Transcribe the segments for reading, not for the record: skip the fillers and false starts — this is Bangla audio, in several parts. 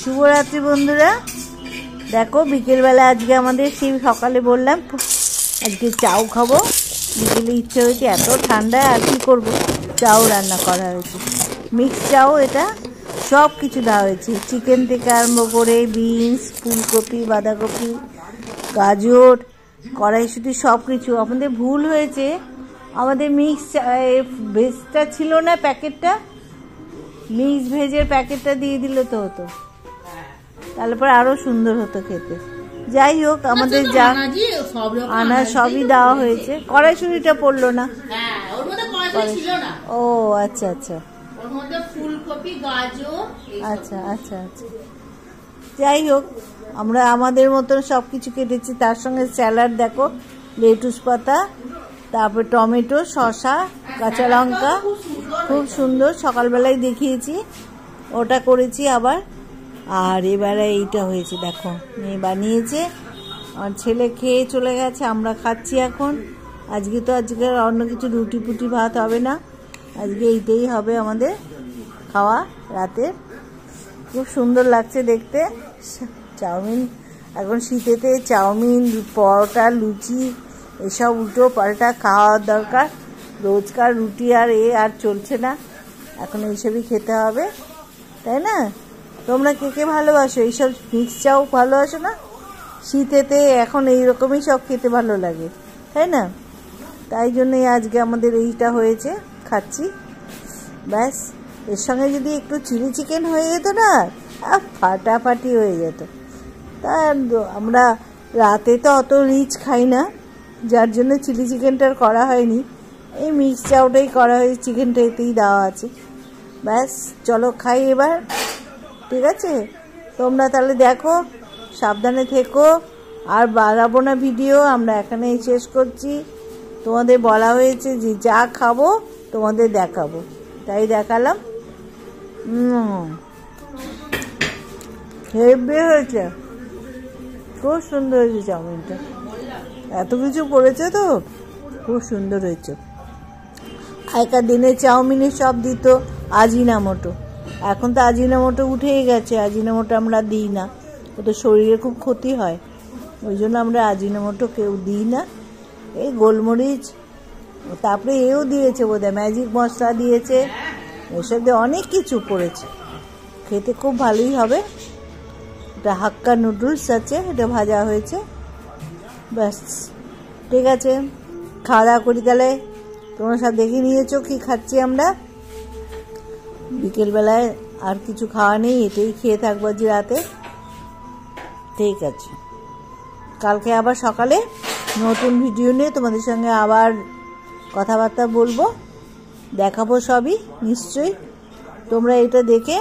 শুভরাত্রি বন্ধুরা। দেখো বিকেলবেলা আজকে আমাদের সেই সকালে বললাম আজকে চাউ খাবো, বিকেলে ইচ্ছে হয়েছে, এত ঠান্ডা আর কি করবো, চাউ রান্না করা হয়েছে। মিক্স চাউ, এটা সব কিছু দেওয়া হয়েছে, চিকেন থেকে আরম্ভ করে বিনস, ফুলকপি, বাঁধাকপি, গাজর, কড়াইশুঁটি সব কিছু। আমাদের ভুল হয়েছে, আমাদের মিক্স ভেজটা ছিল না, প্যাকেটটা মিক্স ভেজের প্যাকেটটা দিয়ে দিলে তো হতো, তারপর আরো সুন্দর হতো খেতে। যাই হোক, আমাদের যা আনা সবই দেওয়া হয়েছে। কড়াইশুঁটিটা পড়লো না। ও আচ্ছা আচ্ছা আচ্ছা আচ্ছা আচ্ছা। যাই হোক, আমরা আমাদের মতন সব কিছু কেটেছি। তার সঙ্গে স্যালাড দেখো, লেটুস পাতা, তারপর টমেটো, শসা, কাঁচা লঙ্কা, খুব সুন্দর। সকালবেলায় দেখিয়েছি, ওটা করেছি আবার। আর এবারে এইটা হয়েছে, দেখো মেয়ে বানিয়েছে, আর ছেলে খেয়ে চলে গেছে, আমরা খাচ্ছি এখন। আজকে অন্য কিছু রুটি পুটি ভাত হবে না, আজকে এইটাই হবে আমাদের খাওয়া রাতের। খুব সুন্দর লাগছে দেখতে। চাউমিন, এখন শীতেতে চাউমিন, পরোটা, লুচি এসব উল্টো পাল্টা খাওয়ার দরকার। রোজকার রুটি আর চলছে না, এখন এইসবই খেতে হবে, তাই না? তোমরা কে কে ভালোবাসো এইসব মিক্স চাউ? ভালোবাসো না? শীতেতে এখন এইরকমই সব খেতে ভালো লাগে, তাই না? তাই জন্যই আজকে আমাদের এইটা হয়েছে, খাচ্ছি। ব্যাস, এর সঙ্গে যদি একটু চিলি চিকেন হয়ে যেত না, ফাটাফাটি হয়ে যেত। তা আমরা রাতে তো অত রিচ খাই না, যার জন্য চিলি চিকেনটার করা হয়নি, এই মিক্স চাউটাই করা হয়েছে, চিকেনটা এতেই দেওয়া আছে। ব্যাস, চলো খাই এবার, ঠিক আছে? তোমরা তাহলে দেখো, সাবধানে থেকো, আর বাড়াবো না ভিডিও, আমরা এখানেই শেষ করছি। তোমাদের বলা হয়েছে যে যা খাবো তোমাদের দেখাবো, তাই দেখালাম। হেভি হয়েছে, খুব সুন্দর হয়েছে চাউমিনটা, এত কিছু পড়েছে তো, খুব সুন্দর হয়েছে। আগেকার দিনে চাউমিনে সব দিত আজিনামোটো, এখন তো আজিনামোটো উঠেই গেছে, আজিনামোটো আমরা দিই না, ওটা শরীরে খুব ক্ষতি হয়, ওই জন্য আমরা আজিনামোটো কেউ দিই না। এই গোলমরিচ, তারপরে এও দিয়েছে বোধহয়, ম্যাজিক মশলা দিয়েছে, এসব দিয়ে অনেক কিছু পড়েছে, খেতে খুব ভালোই হবে। এটা হাক্কা নুডলস আছে, এটা ভাজা হয়েছে। ব্যাস, ঠিক আছে, খাওয়া দাওয়া করি তাহলে। তোমরা সব দেখে নিয়েছো কি খাচ্ছি আমরা। বিকেলবেলায় আর কিছু খাওয়া নেই, এটাই খেয়ে থাকবো আজ রাতে, ঠিক আছে? কালকে আবার সকালে নতুন ভিডিও নিয়ে তোমাদের সঙ্গে আবার কথাবার্তা বলবো, দেখাবো সবই নিশ্চয়ই। তোমরা এটা দেখে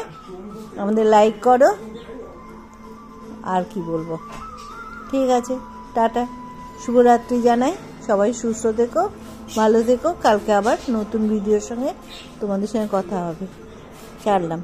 আমাদের লাইক করো, আর কি বলবো, ঠিক আছে? টাটা, শুভরাত্রি জানাই, সবাই সুস্থ থেকো, ভালো থেকো। কালকে আবার নতুন ভিডিওর সঙ্গে তোমাদের সঙ্গে কথা হবে, ছাড়লাম।